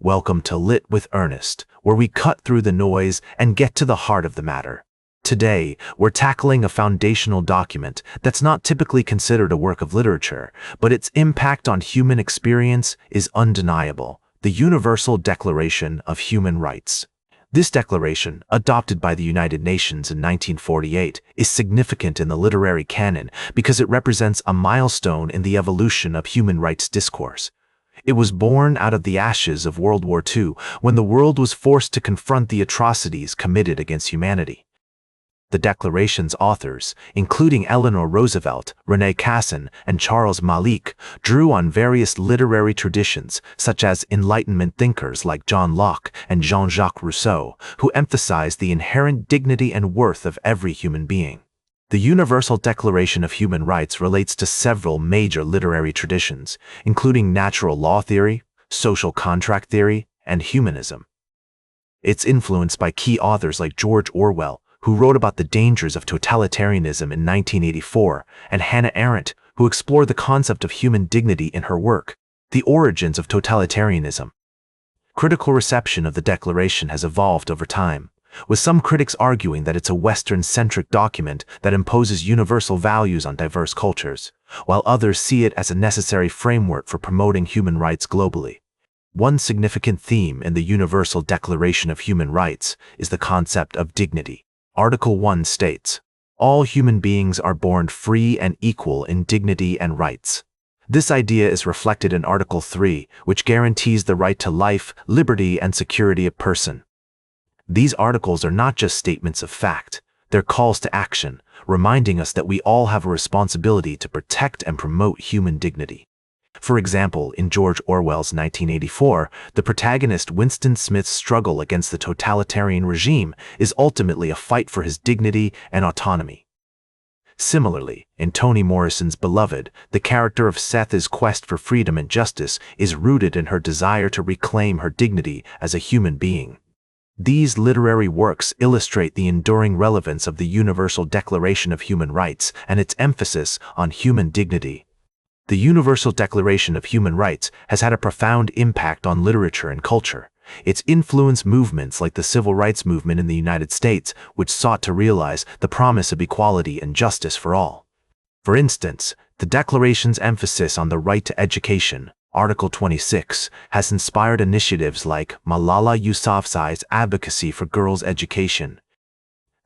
Welcome to Lit with Ernest, where we cut through the noise and get to the heart of the matter. Today, we're tackling a foundational document that's not typically considered a work of literature, but its impact on human experience is undeniable: the Universal Declaration of Human Rights. This declaration, adopted by the United Nations in 1948, is significant in the literary canon because it represents a milestone in the evolution of human rights discourse. It was born out of the ashes of World War II, when the world was forced to confront the atrocities committed against humanity. The Declaration's authors, including Eleanor Roosevelt, Rene Cassin, and Charles Malik, drew on various literary traditions, such as Enlightenment thinkers like John Locke and Jean-Jacques Rousseau, who emphasized the inherent dignity and worth of every human being. The Universal Declaration of Human Rights relates to several major literary traditions, including natural law theory, social contract theory, and humanism. It's influenced by key authors like George Orwell, who wrote about the dangers of totalitarianism in 1984, and Hannah Arendt, who explored the concept of human dignity in her work, The Origins of Totalitarianism. Critical reception of the Declaration has evolved over time, with some critics arguing that it's a Western-centric document that imposes universal values on diverse cultures, while others see it as a necessary framework for promoting human rights globally. One significant theme in the Universal Declaration of Human Rights is the concept of dignity. Article 1 states, "All human beings are born free and equal in dignity and rights." This idea is reflected in Article 3, which guarantees the right to life, liberty, and security of person. These articles are not just statements of fact, they're calls to action, reminding us that we all have a responsibility to protect and promote human dignity. For example, in George Orwell's 1984, the protagonist Winston Smith's struggle against the totalitarian regime is ultimately a fight for his dignity and autonomy. Similarly, in Toni Morrison's Beloved, the character of Seth's quest for freedom and justice is rooted in her desire to reclaim her dignity as a human being. These literary works illustrate the enduring relevance of the Universal Declaration of Human Rights and its emphasis on human dignity. The Universal Declaration of Human Rights has had a profound impact on literature and culture. It's influenced movements like the Civil Rights Movement in the United States, which sought to realize the promise of equality and justice for all. For instance, the Declaration's emphasis on the right to education, Article 26, has inspired initiatives like Malala Yousafzai's advocacy for girls' education.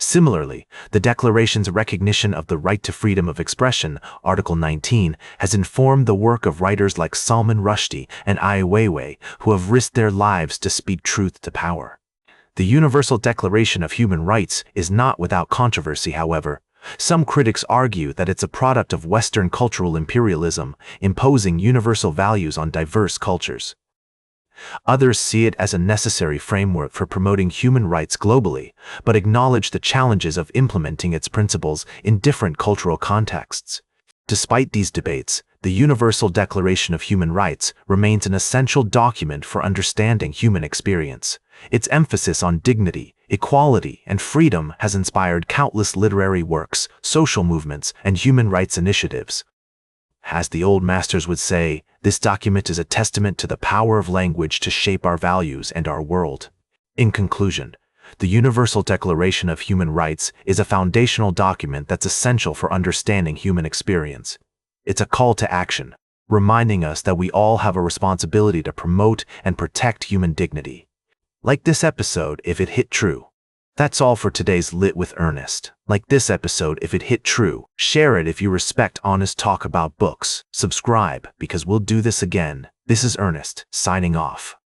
Similarly, the Declaration's recognition of the right to freedom of expression, Article 19, has informed the work of writers like Salman Rushdie and Ai Weiwei, who have risked their lives to speak truth to power. The Universal Declaration of Human Rights is not without controversy, however. Some critics argue that it's a product of Western cultural imperialism, imposing universal values on diverse cultures. Others see it as a necessary framework for promoting human rights globally, but acknowledge the challenges of implementing its principles in different cultural contexts. Despite these debates, the Universal Declaration of Human Rights remains an essential document for understanding human experience. Its emphasis on dignity, equality, and freedom has inspired countless literary works, social movements, and human rights initiatives. As the old masters would say, this document is a testament to the power of language to shape our values and our world. In conclusion, the Universal Declaration of Human Rights is a foundational document that's essential for understanding human experience. It's a call to action, reminding us that we all have a responsibility to promote and protect human dignity. Like this episode if it hit true. That's all for today's Lit with Ernest. Like this episode if it hit true. Share it if you respect honest talk about books. Subscribe, because we'll do this again. This is Ernest, signing off.